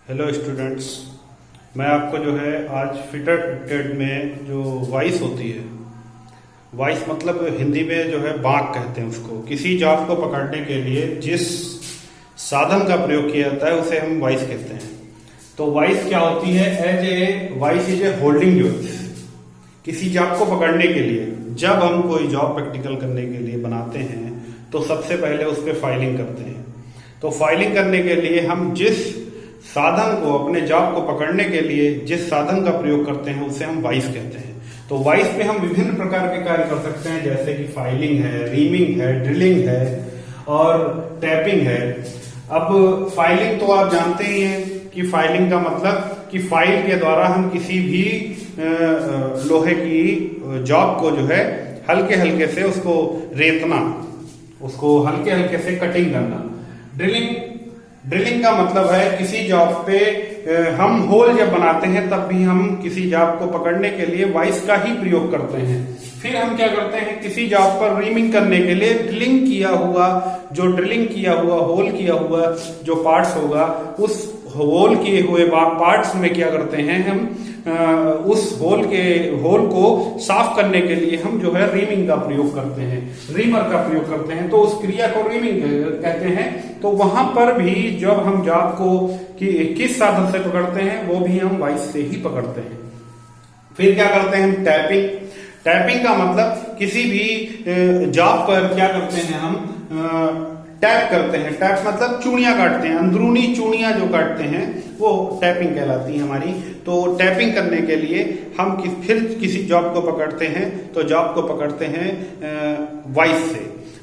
Hello students, मैं आपको जो है आज फिटर ट्रेड में जो वाइस होती है, वाइस मतलब हिंदी में जो है बांक कहते हैं उसको। किसी जॉब को पकड़ने के लिए जिस साधन का प्रयोग किया जाता है उसे हम वाइस कहते हैं। तो वाइस क्या होती है? As a vice is a holding device. किसी जॉब को पकड़ने के लिए जब हम कोई जॉब प्रैक्टिकल करने के लिए बनाते हैं तो सबसे पहले उस पर फाइलिंग करते हैं। तो फाइलिंग करने के लिए हम जिस साधन को, अपने जॉब को पकड़ने के लिए जिस साधन का प्रयोग करते हैं उसे हम वाइस कहते हैं। तो वाइस में हम विभिन्न प्रकार के कार्य कर सकते हैं, जैसे कि फाइलिंग है, रीमिंग है, ड्रिलिंग है और टैपिंग है। अब फाइलिंग तो आप जानते ही हैं कि फाइलिंग का मतलब कि फाइल के द्वारा हम किसी भी लोहे की जॉब को जो है हल्के हल्के से उसको रेतना, उसको हल्के हल्के से कटिंग करना। ड्रिलिंग का मतलब है किसी जॉब पे हम होल जब बनाते हैं तब भी हम किसी जॉब को पकड़ने के लिए वाइस का ही प्रयोग करते हैं। फिर हम क्या करते हैं, किसी जॉब पर रीमिंग करने के लिए ड्रिलिंग किया हुआ होल किया हुआ जो पार्ट्स होगा, उस होल किए हुए पार्ट्स में क्या करते हैं हम उस होल को साफ करने के लिए हम जो है रीमिंग का प्रयोग करते हैं, रीमर का प्रयोग करते हैं। तो उस क्रिया को रीमिंग कहते हैं। तो वहां पर भी जब हम जॉब को किस साधन से पकड़ते हैं वो भी हम वाइस से ही पकड़ते हैं। फिर क्या करते हैं हम? टैपिंग का मतलब किसी भी जॉब पर क्या करते हैं हम टैप करते हैं। टैप मतलब चूड़ियां काटते हैं, अंदरूनी चूड़ियां जो काटते हैं वो टैपिंग कहलाती है हमारी। तो टैपिंग करने के लिए हम फिर किसी जॉब को पकड़ते हैं तो जॉब को पकड़ते हैं वाइस से।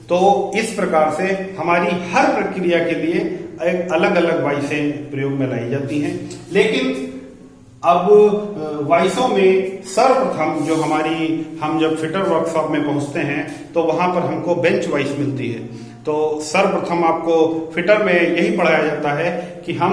तो इस प्रकार से हमारी हर प्रक्रिया के लिए एक अलग अलग वाइसें प्रयोग में लाई जाती हैं। लेकिन अब वाइसों में सर्वप्रथम जो हम जब फिटर वर्कशॉप में पहुंचते हैं तो वहां पर हमको बेंच वाइस मिलती है। तो सर्वप्रथम आपको फिटर में यही पढ़ाया जाता है कि हम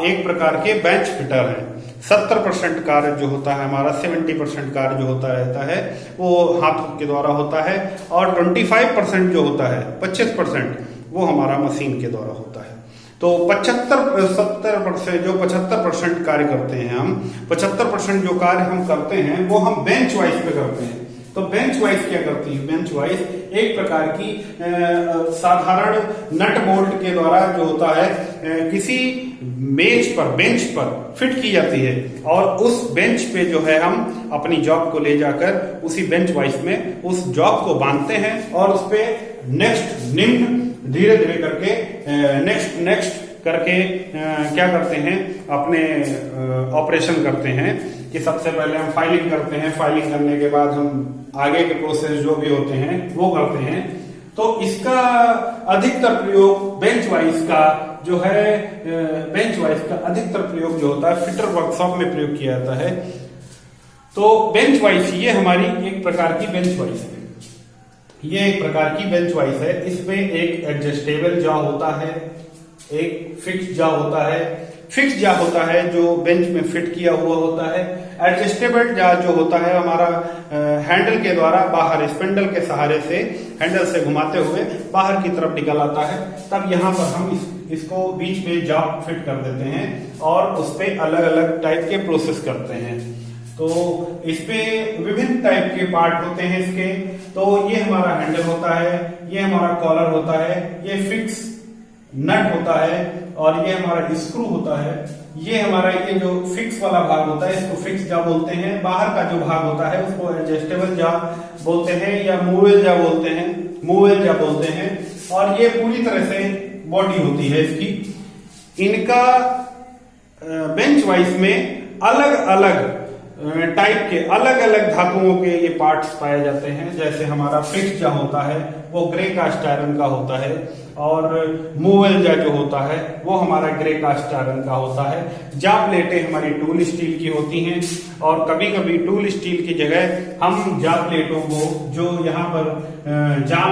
एक प्रकार के बेंच फिटर हैं। 70% कार्य जो होता है हमारा, 70% कार्य जो होता रहता है वो हाथ के द्वारा होता है और 25% जो होता है, 25% वो हमारा मशीन के द्वारा होता है। तो 75% कार्य करते हैं हम, 75% जो कार्य हम करते हैं वो हम बेंच वाइस पे करते हैं। तो बेंच वाइस क्या करती है? बेंच वाइस एक प्रकार की साधारण नट बोल्ट के द्वारा जो होता है किसी बेंच पर फिट की जाती है और उस बेंच पे जो है हम अपनी जॉब को ले जाकर उसी बेंच वाइस में उस जॉब को बांधते हैं और उस पे नेक्स्ट निम्न धीरे धीरे करके नेक्स्ट करके क्या करते हैं, अपने ऑपरेशन करते हैं कि सबसे पहले हम फाइलिंग करते हैं। फाइलिंग करने के बाद हम आगे के प्रोसेस जो भी होते हैं वो करते हैं। तो इसका अधिकतर प्रयोग बेंच वाइस का जो है, बेंच वाइस का अधिकतर प्रयोग जो होता है फिटर वर्कशॉप में प्रयोग किया जाता है। तो बेंच वाइस ये हमारी एक प्रकार की बेंच वाइस है। ये एक प्रकार की बेंच वाइस है। इसमें एक एडजस्टेबल जॉ होता है, एक फिक्स जॉ होता है। फिक्स जॉ होता है जो बेंच में फिट किया हुआ होता है। एडजस्टेबल जॉ जो होता है हमारा हैंडल के द्वारा बाहर स्पिंडल के सहारे से हैंडल से घुमाते हुए बाहर की तरफ निकल आता है। तब यहाँ पर हम इसको बीच में जॉ फिट कर देते हैं और उस पे अलग अलग टाइप के प्रोसेस करते हैं। तो इसपे विभिन्न टाइप के पार्ट होते हैं इसके। तो ये हमारा हैंडल होता है, ये हमारा कॉलर होता है, ये फिक्स नट होता है और ये हमारा स्क्रू होता है। ये हमारा ये जो फिक्स वाला भाग होता है इसको फिक्स जॉ बोलते हैं। बाहर का जो भाग होता है उसको एडजस्टेबल जॉ बोलते हैं या मूवेबल जॉ बोलते हैं। और ये पूरी तरह से बॉडी होती है इसकी। इनका बेंच वाइस में अलग अलग टाइप के अलग अलग धातुओं के ये पार्ट्स पाए जाते हैं। जैसे हमारा फिक्स जॉ होता है वो ग्रे कास्ट आयरन का होता है और मूवेबल जॉ जो होता है वो हमारा ग्रे कास्ट आयरन का होता है। जॉ प्लेटें हमारी टूल स्टील की होती हैं और कभी कभी टूल स्टील की जगह हम जॉ प्लेटों को जो यहाँ पर जॉ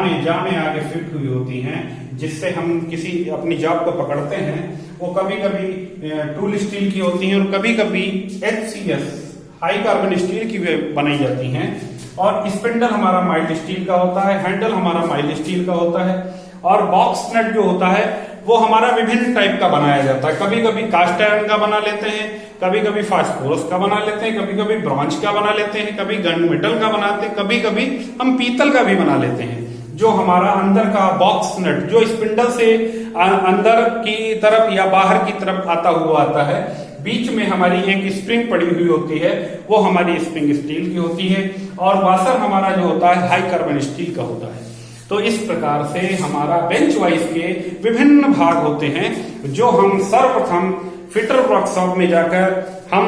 में आगे फिट हुई होती हैं, जिससे हम किसी अपनी जॉब को पकड़ते हैं, वो कभी कभी टूल स्टील की होती हैं और कभी कभी HCS हाई कार्बन स्टील की बनाई जाती हैं। और स्पिंडल हमारा माइल्ड स्टील का होता है, हैंडल हमारा माइल्ड स्टील का होता है और बॉक्स नट जो होता है वो हमारा विभिन्न टाइप का बनाया जाता है। कभी कभी कास्ट आयरन का बना लेते हैं, कभी कभी फास्फोरस का बना लेते हैं, कभी कभी ब्रॉन्ज का बना लेते हैं, कभी गन मेटल का बनाते हैं, कभी कभी हम पीतल का भी बना लेते हैं। जो हमारा अंदर का बॉक्स नट जो स्पिंडल से अंदर की तरफ या बाहर की तरफ आता हुआ आता है, बीच में हमारी एक स्प्रिंग पड़ी हुई होती है, वो हमारी स्प्रिंग स्टील की होती है, और वाशर हमारा जो होता है हाई कार्बन स्टील का होता है। तो इस प्रकार से हमारा बेंच वाइज के विभिन्न भाग होते हैं, जो हम सर्वप्रथम फिटर वर्कशॉप में जाकर हम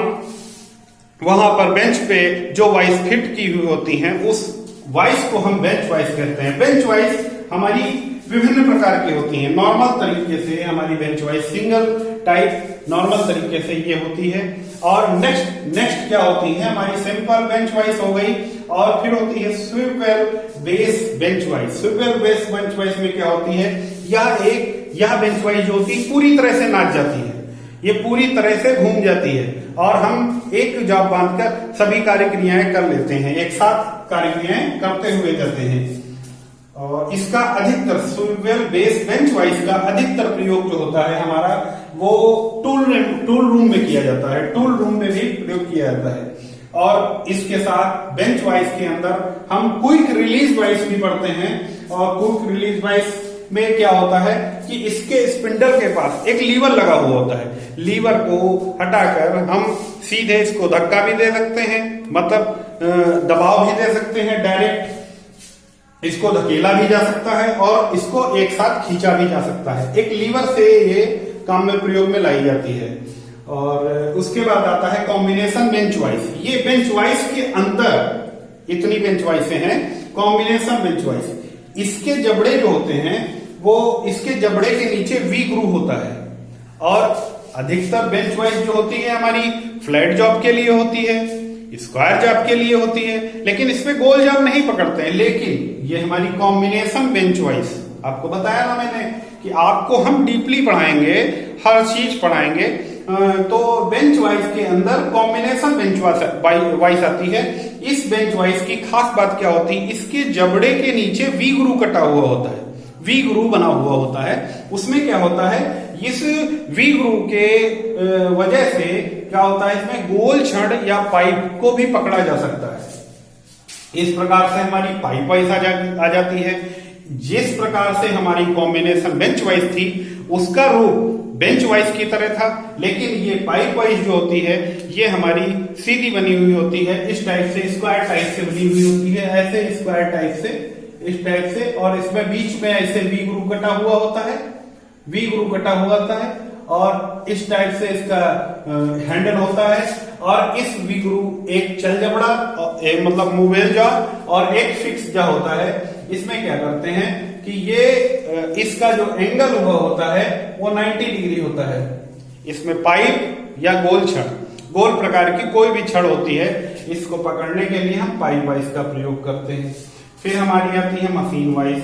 वहां पर बेंच पे जो वाइस फिट की हुई होती हैं, उस वाइस को हम बेंच वाइस कहते हैं। बेंच वाइस हमारी विभिन्न प्रकार की होती हैं। नॉर्मल तरीके से हमारी bench vice single type normal तरीके से ये होती है, और नेक्स्ट क्या होती है हमारी सिंपल बेंच वाइस हो गई, और फिर होती है swivel base bench vice. Swivel base bench vice में क्या होती है, यह बेंच वाइस जो होती है पूरी तरह से नाच जाती है, ये पूरी तरह से घूम जाती है, और हम एक जॉब बांधकर सभी कार्य क्रियाएं कर लेते हैं, एक साथ कार्य क्रियाएं करते हुए जाते हैं। और इसका अधिकतर स्विवेल बेस बेंच वाइस का अधिकतर प्रयोग जो होता है हमारा, वो टूल रूम में किया जाता है, टूल रूम में भी प्रयोग किया जाता है। और इसके साथ बेंच वाइस के अंदर हम क्विक रिलीज वाइस भी पढ़ते हैं, और क्विक रिलीज वाइस में क्या होता है कि इसके स्पिंडल के पास एक लीवर लगा हुआ होता है, लीवर को हटाकर हम सीधे इसको धक्का भी दे सकते हैं, मतलब दबाव भी दे सकते हैं, डायरेक्ट इसको धकेला भी जा सकता है, और इसको एक साथ खींचा भी जा सकता है। एक लीवर से ये काम में प्रयोग में लाई जाती है। और उसके बाद आता है कॉम्बिनेशन बेंच वाइस। ये बेंच वाइस के अंदर इतनी बेंच वाइस हैं, कॉम्बिनेशन बेंच वाइस, इसके जबड़े जो होते हैं वो इसके जबड़े के नीचे वी ग्रूव होता है। और अधिकतर बेंच वाइस जो होती है हमारी फ्लैट जॉब के लिए होती है, स्क्वायर जॉब के लिए होती है, लेकिन इसमें गोल जॉब नहीं पकड़ते हैं। लेकिन ये हमारी कॉम्बिनेशन बेंच वाइस, आपको बताया ना मैंने कि आपको हम डीपली पढ़ाएंगे, हर चीज पढ़ाएंगे। तो बेंच वाइस के अंदर कॉम्बिनेशन बेंच वाइस आती है। इस बेंच वाइस की खास बात क्या होती है, इसके जबड़े के नीचे वी ग्रूव कटा हुआ होता है, वी ग्रूव बना हुआ होता है। उसमें क्या होता है, इस वी ग्रूव के वजह से क्या होता है, इसमें गोल छड़ या पाइप को भी पकड़ा जा सकता है। इस प्रकार से हमारी पाइप वाइस आ जाती है। जिस प्रकार से हमारी कॉम्बिनेशन बेंच वाइस थी, उसका रूप बेंच वाइस की तरह था, लेकिन ये पाइप वाइस जो होती है ये हमारी सीधी बनी हुई होती है, इस टाइप से, स्क्वायर टाइप से बनी हुई होती है, ऐसे स्क्वायर टाइप से, इस टाइप से, और इसमें बीच में ऐसे वी ग्रूव कटा हुआ होता है, वी ग्रूव कटा हुआ होता है, और इस टाइप से इसका हैंडल होता है। और इस वी ग्रूव एक चल जबड़ा, एक मतलब मूवेल जॉ, और एक फिक्स जॉ होता है। इसमें क्या करते हैं कि ये इसका जो एंगल हुआ होता है वो 90 डिग्री होता है। इसमें पाइप या गोल छड़, गोल प्रकार की कोई भी छड़ होती है, इसको पकड़ने के लिए हम पाइप वाइस का प्रयोग करते हैं। फिर हमारी आती है मशीन वाइस।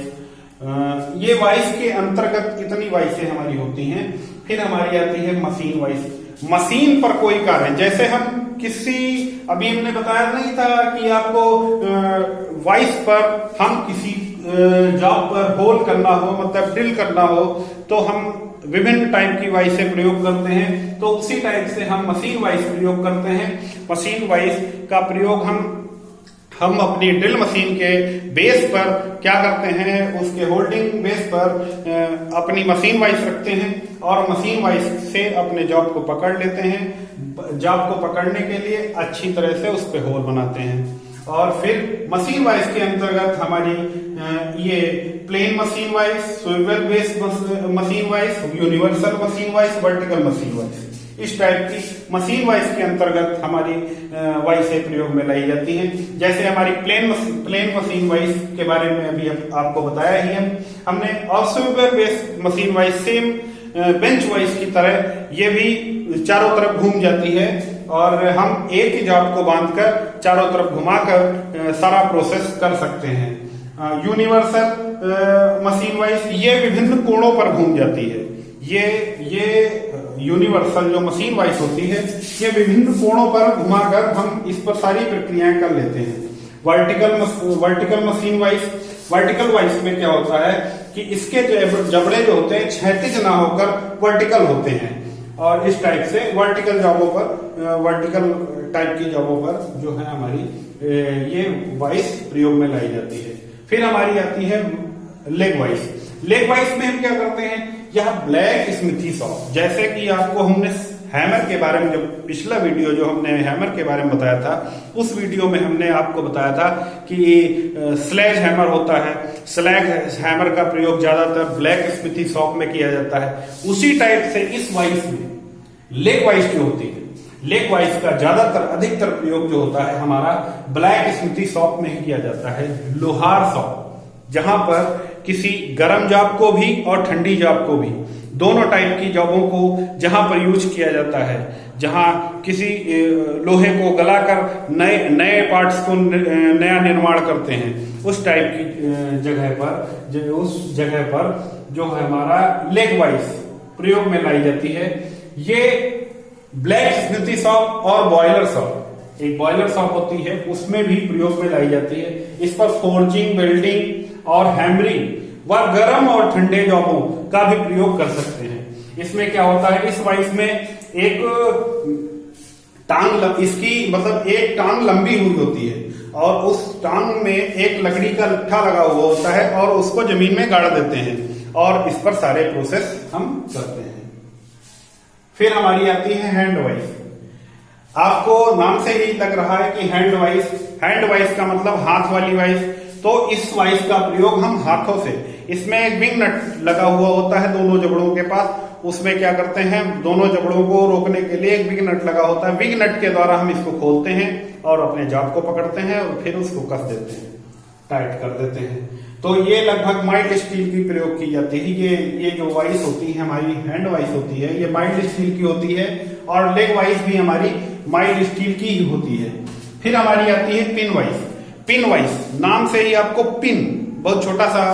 ये वाइस के अंतर्गत इतनी वाइसें हमारी होती हैं। फिर हमारी आती है मशीन वाइस। मशीन पर कोई कार्य, जैसे हम किसी, अभी हमने बताया नहीं था कि आपको वाइस पर हम किसी जॉब पर होल करना हो, मतलब ड्रिल करना हो, तो हम विभिन्न टाइप की वाइस से प्रयोग करते हैं। तो उसी टाइप से हम मशीन वाइस प्रयोग करते हैं। मशीन वाइस का प्रयोग हम अपनी ड्रिल मशीन के बेस पर क्या करते हैं, उसके होल्डिंग बेस पर अपनी मशीन वाइस रखते हैं, और मशीन वाइस से अपने जॉब को पकड़ लेते हैं। जॉब को पकड़ने के लिए अच्छी तरह से उस पर होल बनाते हैं। और फिर मशीन वाइस के अंतर्गत हमारी ये plane machine vice, swivel base machine vice, universal machine vice, vertical machine vice, इस टाइप की मशीन वाइस के अंतर्गत हमारी वाइसें प्रयोग में लाई जाती हैं। जैसे हमारी प्लेन मशीन वाइस के बारे में अभी आपको बताया ही हमने। और swivel base machine vice same bench vice की तरह ये भी चारों तरफ घूम जाती है, और हम एक ही जॉब को बांधकर चारों तरफ घुमाकर सारा प्रोसेस कर सकते हैं। यूनिवर्सल मशीन वाइस ये विभिन्न कोणों पर घूम जाती है। ये यूनिवर्सल जो मशीन वाइस होती है, ये विभिन्न कोणों पर घुमाकर हम इस पर सारी प्रक्रियाएं कर लेते हैं। Vertical machine vice, vertical vice में क्या होता है कि इसके जबड़े जो होते हैं क्षैतिज ना होकर वर्टिकल होते हैं, और इस टाइप से वर्टिकल जॉबों पर, वर्टिकल टाइप की जॉबों पर जो है हमारी ये वाइस प्रयोग में लाई जाती है। फिर हमारी आती है लेग वाइस। लेग वाइस में हम क्या करते हैं, यह ब्लैक स्मिथी सॉ, जैसे कि आपको हमने हैमर के बारे में, जो पिछला वीडियो जो हमने हैमर के बारे में बताया था, उस वीडियो में हमने आपको बताया था कि स्लेज हैमर होता है, स्लेज हैमर का प्रयोग ज्यादातर ब्लैक स्मिथी सॉ में किया जाता है। उसी टाइप से इस वाइस में लेग वाइस जो होती है, लेग वाइस का ज्यादातर अधिकतर प्रयोग जो होता है हमारा ब्लैक स्मिथी सॉ में ही किया जाता है। लोहार सॉ, जहां पर किसी गर्म जॉब को भी और ठंडी जॉब को भी, दोनों टाइप की जॉबों को जहां पर यूज किया जाता है, जहां किसी लोहे को गलाकर नए पार्ट्स को नया निर्माण करते हैं, उस टाइप की जगह पर जो है हमारा लेग वाइस प्रयोग में लाई जाती है। ये ब्लैक स्मिथी सॉ और बॉयलर सॉ, एक बॉयलर सॉ होती है, उसमें भी प्रयोग में लाई जाती है। इस पर फोर्जिंग, वेल्डिंग और हैमरिंग व गर्म और ठंडे जॉबों का भी प्रयोग कर सकते हैं। इसमें क्या होता है, इस वाइस में एक टांग, इसकी मतलब एक टांग लंबी हुई होती है और उस टांग में एक लकड़ी का लट्ठा लगा हुआ होता है और उसको जमीन में गाड़ देते हैं और इस पर सारे प्रोसेस हम करते हैं। फिर हमारी आती है हैंड वाइस। आपको नाम से ही लग रहा है कि हैंड वाइस का मतलब हाथ वाली वाइस, तो इस वाइस का प्रयोग हम हाथों से, इसमें एक विंग नट लगा हुआ होता है दोनों जबड़ों के पास, उसमें क्या करते हैं, दोनों जबड़ों को रोकने के लिए एक विंग नट लगा होता है, विंग नट के द्वारा हम इसको खोलते हैं और अपने जॉब को पकड़ते हैं और फिर उसको कस देते हैं, टाइट कर देते हैं। तो ये लगभग माइल्ड स्टील की प्रयोग की जाती है। ये जो वाइस होती है हमारी हैंड वाइस होती है, ये माइल्ड स्टील की होती है और लेग वाइस भी हमारी माइल्ड स्टील की ही होती है। फिर हमारी आती है पिन वाइस। पिन वाइस, नाम से ही आपको पिन बहुत छोटा सा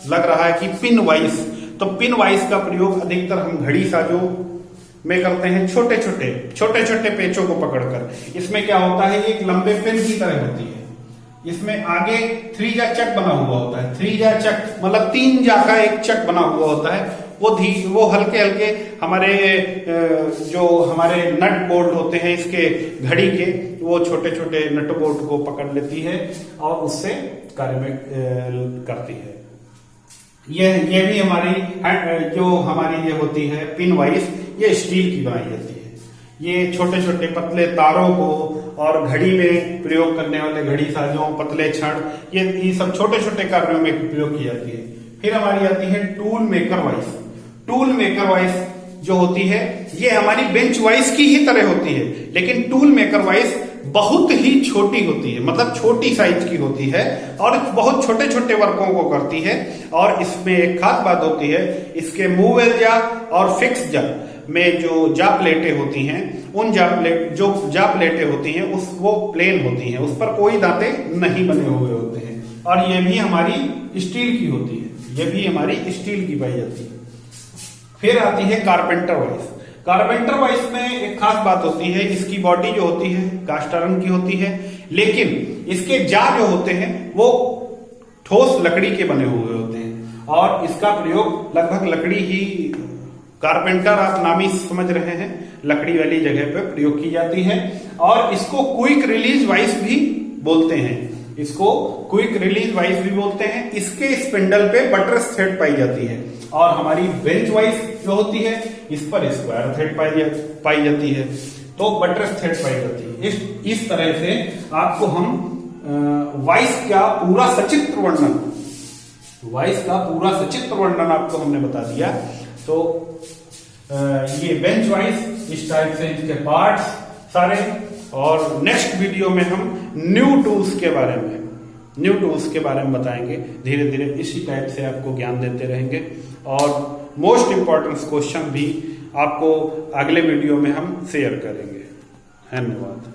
लग रहा है कि पिन वाइस, तो पिन वाइस का प्रयोग अधिकतर हम घड़ी साजों में करते हैं, छोटे छोटे पेचों को पकड़कर। इसमें क्या होता है, एक लंबे पिन की तरह होती है, इसमें आगे 3 जा चक बना हुआ होता है। 3 जा चक मतलब 3 जा का एक चक बना हुआ होता है। वो हल्के हल्के हमारे जो हमारे नट बोल्ट होते हैं इसके घड़ी के, वो छोटे छोटे नट बोल्ट को पकड़ लेती है और उससे कार्य में करती है। ये भी हमारी जो हमारी ये होती है पिन वाइस, ये स्टील की बनाई जाती है। ये छोटे छोटे पतले तारों को और घड़ी में प्रयोग करने वाले घड़ी साजों, पतले छड़, ये सब छोटे छोटे कार्यों में प्रयोग की जाती है। फिर हमारी आती है tool maker vice. Tool maker vice जो होती है ये हमारी बेंच वाइस की ही तरह होती है, लेकिन टूल मेकर वाइस बहुत ही छोटी होती है, मतलब छोटी साइज की होती है और बहुत छोटे छोटे वर्कों को करती है। और इसमें एक खास बात होती है, इसके मूवेबल जा और फिक्स जा में जो जा प्लेटें होती हैं, उन जा प्लेटें होती हैं वो प्लेन होती हैं, उस पर कोई दांते नहीं बने हुए होते हैं और ये भी हमारी स्टील की होती है, ये भी हमारी स्टील की पाई जाती है। फिर आती है कारपेंटर वाइस। कारपेंटर वाइस में एक खास बात होती है, इसकी बॉडी जो होती है कास्ट आयरन की होती है, लेकिन इसके जा जो होते हैं वो ठोस लकड़ी के बने हुए होते हैं और इसका प्रयोग लगभग लकड़ी ही, कारपेंटर आप नाम ही समझ रहे हैं, लकड़ी वाली जगह पे प्रयोग की जाती है। और इसको क्विक रिलीज वाइस भी बोलते हैं, इसको क्विक रिलीज वाइस भी बोलते हैं। इसके स्पिंडल पे बटरस थ्रेड पाई जाती है और हमारी बेंच वाइस जो होती है इस पर स्क्वायर थ्रेड पाई जाती है, तो बटरस थ्रेड पाई जाती है। इस तरह से आपको हम वाइस का पूरा सचित्र वर्णन आपको हमने बता दिया। तो ये बेंच वाइस इस टाइप से इसके पार्ट्स सारे, और नेक्स्ट वीडियो में हम न्यू टूल्स के बारे में बताएंगे। धीरे धीरे इसी टाइप से आपको ज्ञान देते रहेंगे और मोस्ट इंपॉर्टेंट क्वेश्चन भी आपको अगले वीडियो में हम शेयर करेंगे। धन्यवाद।